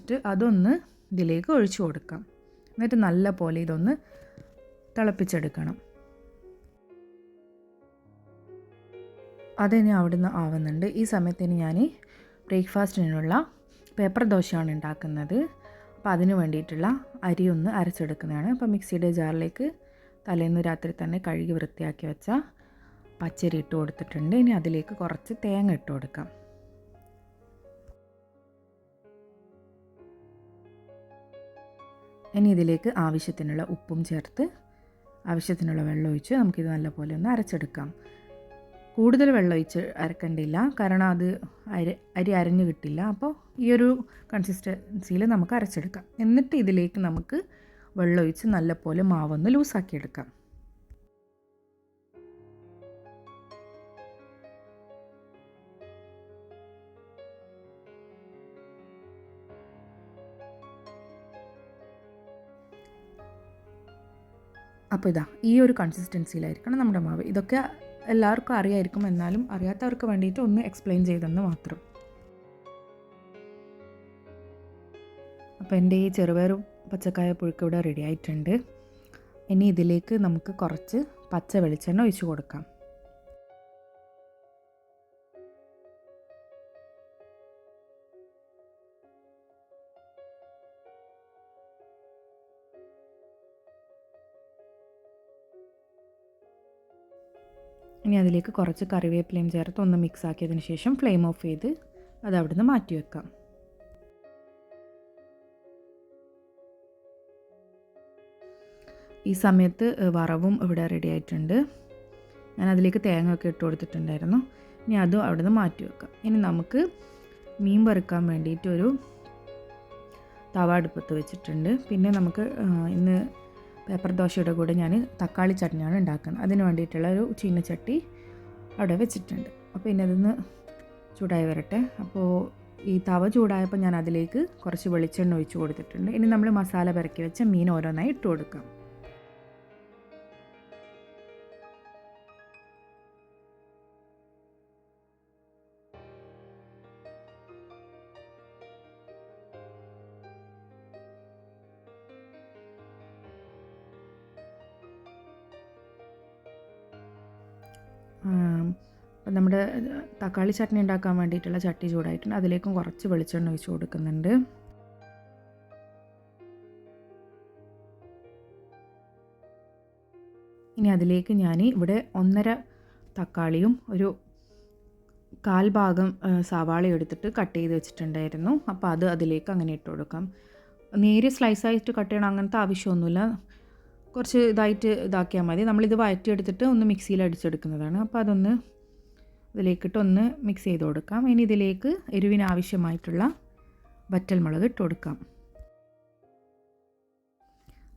വെച്ചിട്ട് അതൊന്ന് ഇതിലേക്ക് ഒഴിച്ചു കൊടുക്കാം. എന്നിട്ട് നല്ല പോലെ ഇതൊന്ന് തിളപ്പിച്ചെടുക്കണം. അതിനി അവിടുന്ന് ആവുന്നുണ്ട്. ഈ സമയത്തിന് ഞാൻ ബ്രേക്ക്ഫാസ്റ്റിനുള്ള പേപ്പർ ദോശയാണ് ഉണ്ടാക്കുന്നത്. അപ്പോൾ അതിന് വേണ്ടിയിട്ടുള്ള അരി ഒന്ന് അരച്ചെടുക്കുന്നതാണ്. അപ്പോൾ മിക്സിയുടെ ജാറിലേക്ക് തലേന്ന് രാത്രി തന്നെ കഴുകി വൃത്തിയാക്കി വെച്ച പച്ചരി ഇട്ട് കൊടുത്തിട്ടുണ്ട്. ഇനി അതിലേക്ക് കുറച്ച് തേങ്ങ ഇട്ട് കൊടുക്കാം. ഇനി ഇതിലേക്ക് ആവശ്യത്തിനുള്ള ഉപ്പും ചേർത്ത് ആവശ്യത്തിനുള്ള വെള്ളം ഒഴിച്ച് നമുക്കിത് നല്ലപോലെ ഒന്ന് അരച്ചെടുക്കാം. കൂടുതൽ വെള്ളം ഒഴിച്ച് അരക്കേണ്ടില്ല, കാരണം അത് അരി അരഞ്ഞു കിട്ടില്ല. അപ്പോൾ ഈ ഒരു കൺസിസ്റ്റൻസിയിൽ നമുക്ക് അരച്ചെടുക്കാം. എന്നിട്ട് ഇതിലേക്ക് നമുക്ക് വെള്ളം ഒഴിച്ച് നല്ലപോലെ മാവൊന്ന് ലൂസാക്കിയെടുക്കാം. അപ്പോൾ ഇതാ ഈ ഒരു കൺസിസ്റ്റൻസിയിലായിരിക്കണം നമ്മുടെ മാവ്. ഇതൊക്കെ എല്ലാവർക്കും അറിയായിരിക്കും, എന്നാലും അറിയാത്തവർക്ക് വേണ്ടിയിട്ട് ഒന്ന് എക്സ്പ്ലെയിൻ ചെയ്തെന്ന് മാത്രം. അപ്പോൾ എൻ്റെ ഈ ചെറുപയർ പച്ചക്കായ പുഴുക്ക് ഇവിടെ റെഡി ആയിട്ടുണ്ട്. ഇനി ഇതിലേക്ക് നമുക്ക് കുറച്ച് പച്ച വെളിച്ചെണ്ണ ഒഴിച്ച് കൊടുക്കാം. ഇനി അതിലേക്ക് കുറച്ച് കറിവേപ്പിലയും ചേർത്ത് ഒന്ന് മിക്സ് ആക്കിയതിന് ശേഷം ഫ്ലെയിം ഓഫ് ചെയ്ത് അത് അവിടുന്ന് മാറ്റി വെക്കാം. ഈ സമയത്ത് വറവും ഇവിടെ റെഡി ആയിട്ടുണ്ട്. ഞാൻ അതിലേക്ക് തേങ്ങ ഒക്കെ ഇട്ട് കൊടുത്തിട്ടുണ്ടായിരുന്നു. ഇനി അതും അവിടുന്ന് മാറ്റി വെക്കാം. ഇനി നമുക്ക് മീൻ വറുക്കാൻ വേണ്ടിയിട്ടൊരു തവ അടുപ്പത്ത് വെച്ചിട്ടുണ്ട്. പിന്നെ നമുക്ക് ഇന്ന് പേപ്പർ ദോശയുടെ കൂടെ ഞാൻ തക്കാളി ചട്നിയാണ് ഉണ്ടാക്കുന്നത്. അതിന് വേണ്ടിയിട്ടുള്ള ഒരു ചീനച്ചട്ടി അവിടെ വെച്ചിട്ടുണ്ട്. അപ്പോൾ ഇനി അതൊന്ന് ചൂടായി വരട്ടെ. അപ്പോൾ ഈ തവ ചൂടായപ്പോൾ ഞാൻ അതിലേക്ക് കുറച്ച് വെളിച്ചെണ്ണ ഒഴിച്ച് കൊടുത്തിട്ടുണ്ട്. ഇനി നമ്മൾ മസാല പെരക്കി വെച്ച മീൻ ഓരോന്നായി ഇട്ട് കൊടുക്കാം. അപ്പം നമ്മുടെ തക്കാളി ചട്നി ഉണ്ടാക്കാൻ വേണ്ടിയിട്ടുള്ള ചട്ടി ചൂടായിട്ടുണ്ട്. അതിലേക്കും കുറച്ച് വെളിച്ചെണ്ണ ഒഴിച്ച് കൊടുക്കുന്നുണ്ട്. ഇനി അതിലേക്ക് ഞാൻ ഇവിടെ 1.5 തക്കാളിയും ഒരു 1/4 ഭാഗം സവാളയും എടുത്തിട്ട് കട്ട് ചെയ്ത് വെച്ചിട്ടുണ്ടായിരുന്നു. അപ്പോൾ അത് അതിലേക്ക് അങ്ങനെ ഇട്ട് കൊടുക്കാം. നേരിയ സ്ലൈസായിട്ട് കട്ട് ചെയ്യണം അങ്ങനത്തെ ആവശ്യമൊന്നുമില്ല. കുറച്ച് ഇതാക്കിയാൽ മതി. നമ്മളിത് വഴറ്റിയെടുത്തിട്ട് ഒന്ന് മിക്സിയിൽ അടിച്ചെടുക്കുന്നതാണ്. അപ്പോൾ അതൊന്ന് ഇതിലേക്കിട്ട് ഒന്ന് മിക്സ് ചെയ്ത് കൊടുക്കാം. ഇനി ഇതിലേക്ക് എരിവിന് ആവശ്യമായിട്ടുള്ള വറ്റൽമുളക് ഇട്ട് കൊടുക്കാം.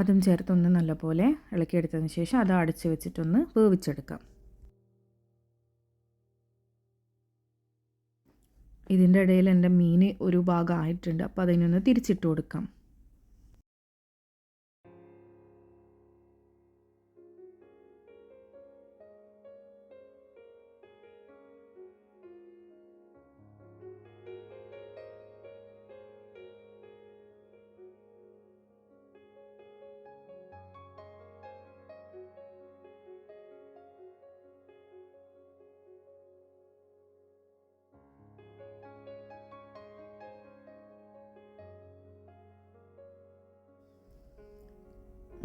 അതും ചേർത്തൊന്ന് നല്ലപോലെ ഇളക്കിയെടുത്തതിന് ശേഷം അത് അടച്ച് വെച്ചിട്ടൊന്ന് വേവിച്ചെടുക്കാം. ഇതിൻ്റെ ഇടയിൽ എൻ്റെ മീൻ ഒരു ഭാഗം ആയിട്ടുണ്ട്. അപ്പോൾ അതിനൊന്ന് തിരിച്ചിട്ട് കൊടുക്കാം.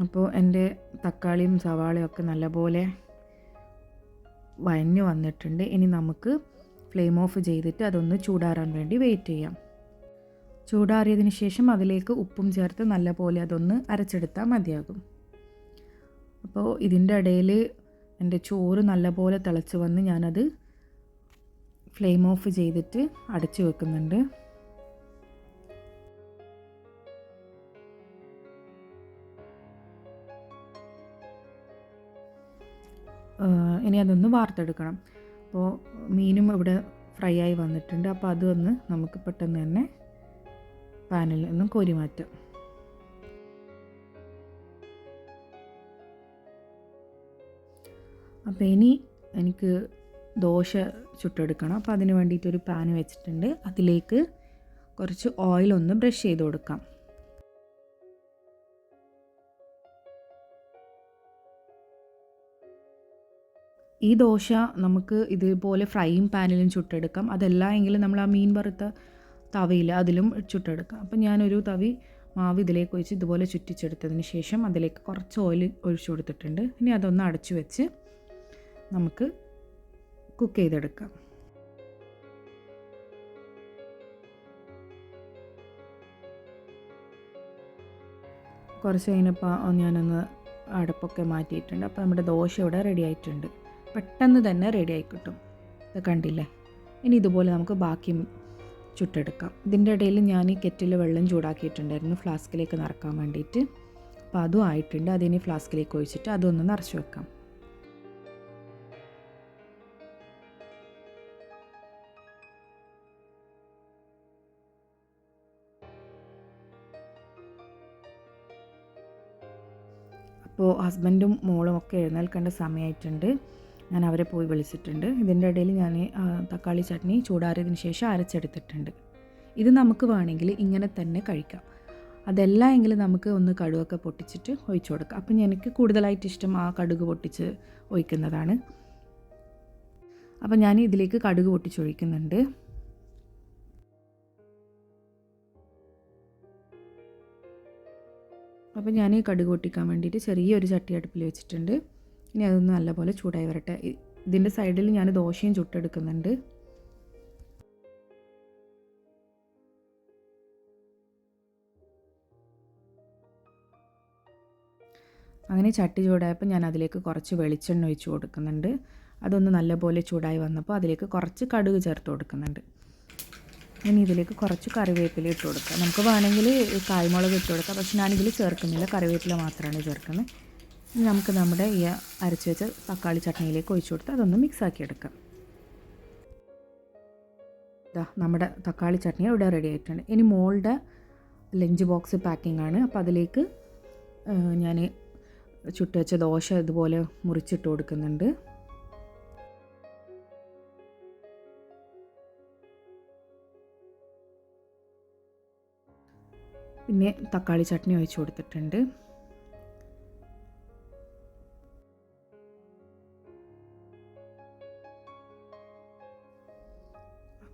അപ്പോൾ എൻ്റെ തക്കാളിയും സവാളയും ഒക്കെ നല്ലപോലെ വഴഞ്ഞു വന്നിട്ടുണ്ട്. ഇനി നമുക്ക് ഫ്ലെയിം ഓഫ് ചെയ്തിട്ട് അതൊന്ന് ചൂടാറാൻ വേണ്ടി വെയിറ്റ് ചെയ്യാം. ചൂടാറിയതിന് ശേഷം അതിലേക്ക് ഉപ്പും ചേർത്ത് നല്ലപോലെ അതൊന്ന് അരച്ചെടുത്താൽ മതിയാകും. അപ്പോൾ ഇതിൻ്റെ ഇടയിൽ എൻ്റെ ചോറ് നല്ലപോലെ തിളച്ച് വന്ന് ഞാനത് ഫ്ലെയിം ഓഫ് ചെയ്തിട്ട് അടച്ചു വെക്കുന്നുണ്ട്. ഇനി അതൊന്ന് വാർത്തെടുക്കണം. അപ്പോൾ മീനും ഇവിടെ ഫ്രൈ ആയി വന്നിട്ടുണ്ട്. അപ്പോൾ അതൊന്ന് നമുക്ക് പെട്ടെന്ന് തന്നെ പാനിൽ നിന്നും കോരി മാറ്റാം. അപ്പോൾ ഇനി എനിക്ക് ദോശ ചുട്ടെടുക്കണം. അപ്പോൾ അതിന് വേണ്ടിയിട്ടൊരു പാൻ വെച്ചിട്ടുണ്ട്. അതിലേക്ക് കുറച്ച് ഓയിലൊന്ന് ബ്രഷ് ചെയ്ത് കൊടുക്കാം. ഈ ദോശ നമുക്ക് ഇതുപോലെ ഫ്രൈയിങ് പാനിലും ചുട്ടെടുക്കാം. അതല്ല എങ്കിൽ നമ്മൾ ആ മീൻ വറുത്ത തവയിൽ അതിലും ചുട്ടെടുക്കാം. അപ്പം ഞാനൊരു തവി മാവ് ഇതിലേക്ക് ഒഴിച്ച് ഇതുപോലെ ചുറ്റിച്ചെടുത്തതിന് ശേഷം അതിലേക്ക് കുറച്ച് ഓയിൽ ഒഴിച്ചു കൊടുത്തിട്ടുണ്ട്. ഇനി അതൊന്ന് അടച്ചു വെച്ച് നമുക്ക് കുക്ക് ചെയ്തെടുക്കാം. കുറച്ച് കഴിഞ്ഞപ്പോൾ ഞാനൊന്ന് അടപ്പൊക്കെ മാറ്റിയിട്ടുണ്ട്. അപ്പോൾ നമ്മുടെ ദോശ ഇവിടെ റെഡി ആയിട്ടുണ്ട്. പെട്ടെന്ന് തന്നെ റെഡി ആയി കിട്ടും. ഇത് കണ്ടില്ലേ? ഇനി ഇതുപോലെ നമുക്ക് ബാക്കി ചുട്ടെടുക്കാം. ഇതിൻ്റെ ഇടയിൽ ഞാൻ ഈ കെറ്റിൽ വെള്ളം ചൂടാക്കിയിട്ടുണ്ടായിരുന്നു ഫ്ലാസ്കിലേക്ക് നിറക്കാൻ വേണ്ടിയിട്ട്. അപ്പോൾ അതും ആയിട്ടുണ്ട്. അതിനി ഫ്ലാസ്കിലേക്ക് ഒഴിച്ചിട്ട് അതൊന്ന് നിറച്ച് വെക്കാം. അപ്പോൾ ഹസ്ബൻഡും മോളും ഒക്കെ എഴുന്നേൽക്കേണ്ട സമയമായിട്ടുണ്ട്. ഞാൻ അവരെ പോയി വിളിച്ചിട്ടുണ്ട്. ഇതിൻ്റെ ഇടയിൽ ഞാൻ തക്കാളി ചട്നി ചൂടാറിയതിന് ശേഷം അരച്ചെടുത്തിട്ടുണ്ട്. ഇത് നമുക്ക് വേണമെങ്കിൽ ഇങ്ങനെ തന്നെ കഴിക്കാം. അതല്ല എങ്കിൽ നമുക്ക് ഒന്ന് കടുകൊക്കെ പൊട്ടിച്ചിട്ട് ഒഴിച്ചു കൊടുക്കാം. അപ്പം എനിക്ക് കൂടുതലായിട്ട് ഇഷ്ടം ആ കടുക് പൊട്ടിച്ച് ഒഴിക്കുന്നതാണ്. അപ്പം ഞാൻ ഇതിലേക്ക് കടുക് പൊട്ടിച്ചൊഴിക്കുന്നുണ്ട്. അപ്പോൾ ഞാൻ കടുക് പൊട്ടിക്കാൻ വേണ്ടിയിട്ട് ചെറിയൊരു ചട്ടി അടുപ്പിൽ വെച്ചിട്ടുണ്ട്. ഇനി അതൊന്ന് നല്ലപോലെ ചൂടായി വരട്ടെ. ഇതിൻ്റെ സൈഡിൽ ഞാൻ ദോശയും ചുട്ടെടുക്കുന്നുണ്ട്. അങ്ങനെ ചട്ടി ചൂടായപ്പോൾ ഞാൻ അതിലേക്ക് കുറച്ച് വെളിച്ചെണ്ണ ഒഴിച്ച് കൊടുക്കുന്നുണ്ട്. അതൊന്ന് നല്ലപോലെ ചൂടായി വന്നപ്പോൾ അതിലേക്ക് കുറച്ച് കടുക് ചേർത്ത് കൊടുക്കുന്നുണ്ട്. ഇനി ഇതിലേക്ക് കുറച്ച് കറിവേപ്പില ഇട്ട് കൊടുക്കാം. നമുക്ക് വേണമെങ്കിൽ കായ്മുളക് ഇട്ട് കൊടുക്കാം. പക്ഷെ ഞാനിതിൽ ചേർക്കുന്നില്ല, കറിവേപ്പില മാത്രമാണ് ചേർക്കുന്നത്. ഇനി നമുക്ക് നമ്മുടെ ഈ അരച്ച് വെച്ച തക്കാളി ചട്നിയിലേക്ക് ഒഴിച്ചു കൊടുത്ത് അതൊന്ന് മിക്സാക്കി എടുക്കാം. നമ്മുടെ തക്കാളി ചട്നി ഇവിടെ റെഡി ആയിട്ടുണ്ട്. ഇനി മോളുടെ ലഞ്ച് ബോക്സ് പാക്കിംഗ് ആണ്. അപ്പോൾ അതിലേക്ക് ഞാൻ ചുട്ട് വെച്ച ദോശ ഇതുപോലെ മുറിച്ചിട്ട് കൊടുക്കുന്നുണ്ട്. പിന്നെ തക്കാളി ചട്നി ഒഴിച്ച് കൊടുത്തിട്ടുണ്ട്.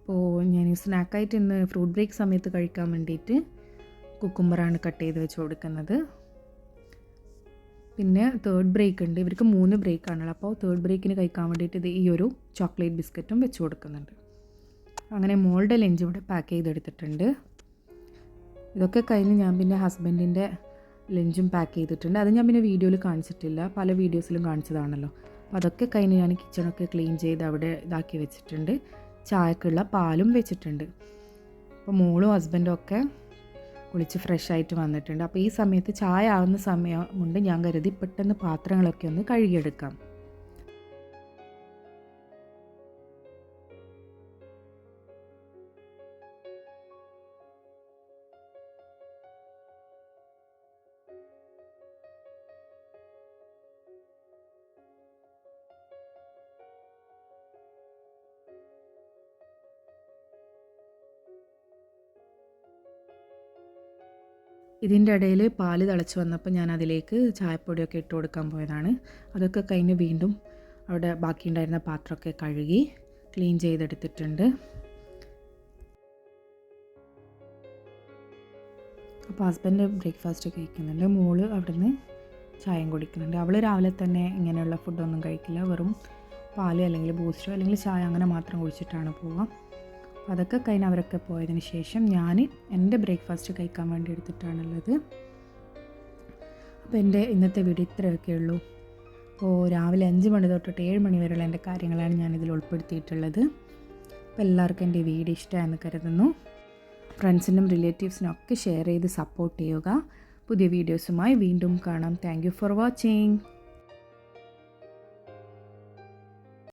അപ്പോൾ ഞാൻ സ്നാക്കായിട്ട് ഇന്ന് ഫ്രൂട്ട് ബ്രേക്ക് സമയത്ത് കഴിക്കാൻ വേണ്ടിയിട്ട് കുക്കുംബറാണ് കട്ട് ചെയ്ത് വെച്ച് കൊടുക്കുന്നത്. പിന്നെ തേർഡ് ബ്രേക്ക് ഉണ്ട്. ഇവർക്ക് 3 ബ്രേക്കാണല്ലോ. അപ്പോൾ തേർഡ് ബ്രേക്കിന് കഴിക്കാൻ വേണ്ടിയിട്ട് ഇത് ഈ ഒരു ചോക്ലേറ്റ് ബിസ്ക്കറ്റും വെച്ച് കൊടുക്കുന്നുണ്ട്. അങ്ങനെ മോളുടെ ലഞ്ച് ഇവിടെ പാക്ക് ചെയ്തെടുത്തിട്ടുണ്ട്. ഇതൊക്കെ കഴിഞ്ഞ് ഞാൻ പിന്നെ ഹസ്ബൻഡിൻ്റെ ലഞ്ചും പാക്ക് ചെയ്തിട്ടുണ്ട്. അത് ഞാൻ പിന്നെ വീഡിയോയിൽ കാണിച്ചിട്ടില്ല, പല വീഡിയോസിലും കാണിച്ചതാണല്ലോ. അപ്പോൾ അതൊക്കെ കഴിഞ്ഞ് ഞാൻ കിച്ചണൊക്കെ ക്ലീൻ ചെയ്ത് അവിടെ ഇതാക്കി വെച്ചിട്ടുണ്ട്. ചായക്കുള്ള പാലും വെച്ചിട്ടുണ്ട്. അപ്പോൾ മോളും ഹസ്ബൻഡും ഒക്കെ കുളിച്ച് ഫ്രഷ് ആയിട്ട് വന്നിട്ടുണ്ട്. അപ്പോൾ ഈ സമയത്ത് ചായ ആവുന്ന സമയം കൊണ്ട് ഞാൻ കരുതി പെട്ടെന്ന് പാത്രങ്ങളൊക്കെ ഒന്ന് കഴുകിയെടുക്കാം. ഇതിൻ്റെ ഇടയിൽ പാല് തിളച്ച് വന്നപ്പോൾ ഞാൻ അതിലേക്ക് ചായപ്പൊടിയൊക്കെ ഇട്ട് കൊടുക്കാൻ പോയതാണ്. അതൊക്കെ കഴിഞ്ഞ് വീണ്ടും അവിടെ ബാക്കിയുണ്ടായിരുന്ന പാത്രമൊക്കെ കഴുകി ക്ലീൻ ചെയ്തെടുത്തിട്ടുണ്ട്. അപ്പോൾ ഹസ്ബൻഡ് ബ്രേക്ക്ഫാസ്റ്റ് കഴിക്കുന്നുണ്ട്. മോള് അവിടെ നിന്ന് ചായയും കുടിക്കുന്നുണ്ട്. അവൾ രാവിലെ തന്നെ ഇങ്ങനെയുള്ള ഫുഡൊന്നും കഴിക്കില്ല. വെറും പാല് അല്ലെങ്കിൽ ബൂസ്റ്റോ അല്ലെങ്കിൽ ചായ അങ്ങനെ മാത്രം കുടിച്ചിട്ടാണ് പോവുക. അപ്പോൾ അതൊക്കെ കഴിഞ്ഞ് അവരൊക്കെ പോയതിന് ശേഷം ഞാൻ എൻ്റെ ബ്രേക്ക്ഫാസ്റ്റ് കഴിക്കാൻ വേണ്ടി എടുത്തിട്ടാണുള്ളത്. അപ്പോൾ എൻ്റെ ഇന്നത്തെ വീഡിയോ ഇത്രയൊക്കെ ഉള്ളൂ. അപ്പോൾ രാവിലെ 5 മണി തൊട്ടിട്ട് 7 മണി വരെയുള്ള എൻ്റെ കാര്യങ്ങളാണ് ഞാനിതിൽ ഉൾപ്പെടുത്തിയിട്ടുള്ളത്. അപ്പോൾ എല്ലാവർക്കും എൻ്റെ വീഡിയോ ഇഷ്ടമായെന്ന് കരുതുന്നു. ഫ്രണ്ട്സിനും റിലേറ്റീവ്സിനും ഒക്കെ ഷെയർ ചെയ്ത് സപ്പോർട്ട് ചെയ്യുക. പുതിയ വീഡിയോസുമായി വീണ്ടും കാണാം. Thank you for watching.